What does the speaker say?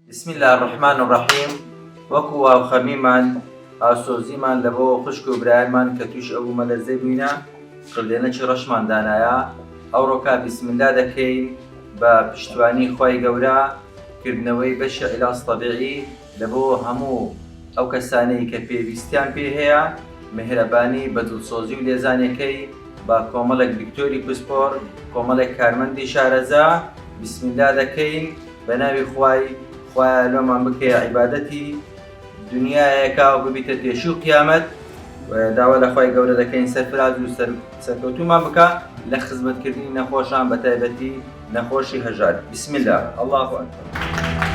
بسم الله الرحمن الرحیم. وەکو واوخەمیمان ئاسۆزیمان لە بۆ خوشک و برایانمان کە توش ئەو مەلەرزەی بووینە قردێنەی ڕەشمان دانایە ئەوڕۆکە بسمیلا دەکەین بە پشتوانی خوای گەورە کردنەوەی بەشە عیلاج طەبیعی لە بۆ هەموو ئەو کەسانەی کە پێویستیان پێ هەیە مهرەبانی بە دڵسۆزی و لێزانەکەی با کۆمەڵێک ڤیکتۆری پسپۆر کۆمەڵێک کارمەندی شارەزا بسمیلا دەکەین بە ناوی خوای لۆمان بکەیە عیبادەتی دنیایەکە و ببیتە تێشی و قیامەت داوا لە خوای گەورە دەکەین سەرفراز و سەرکەوتومان بکە لە خزمەتکردنی نەخۆشان بە تایبەتی نەخۆشی هەژار. بسم الله. الله ئەکبەر.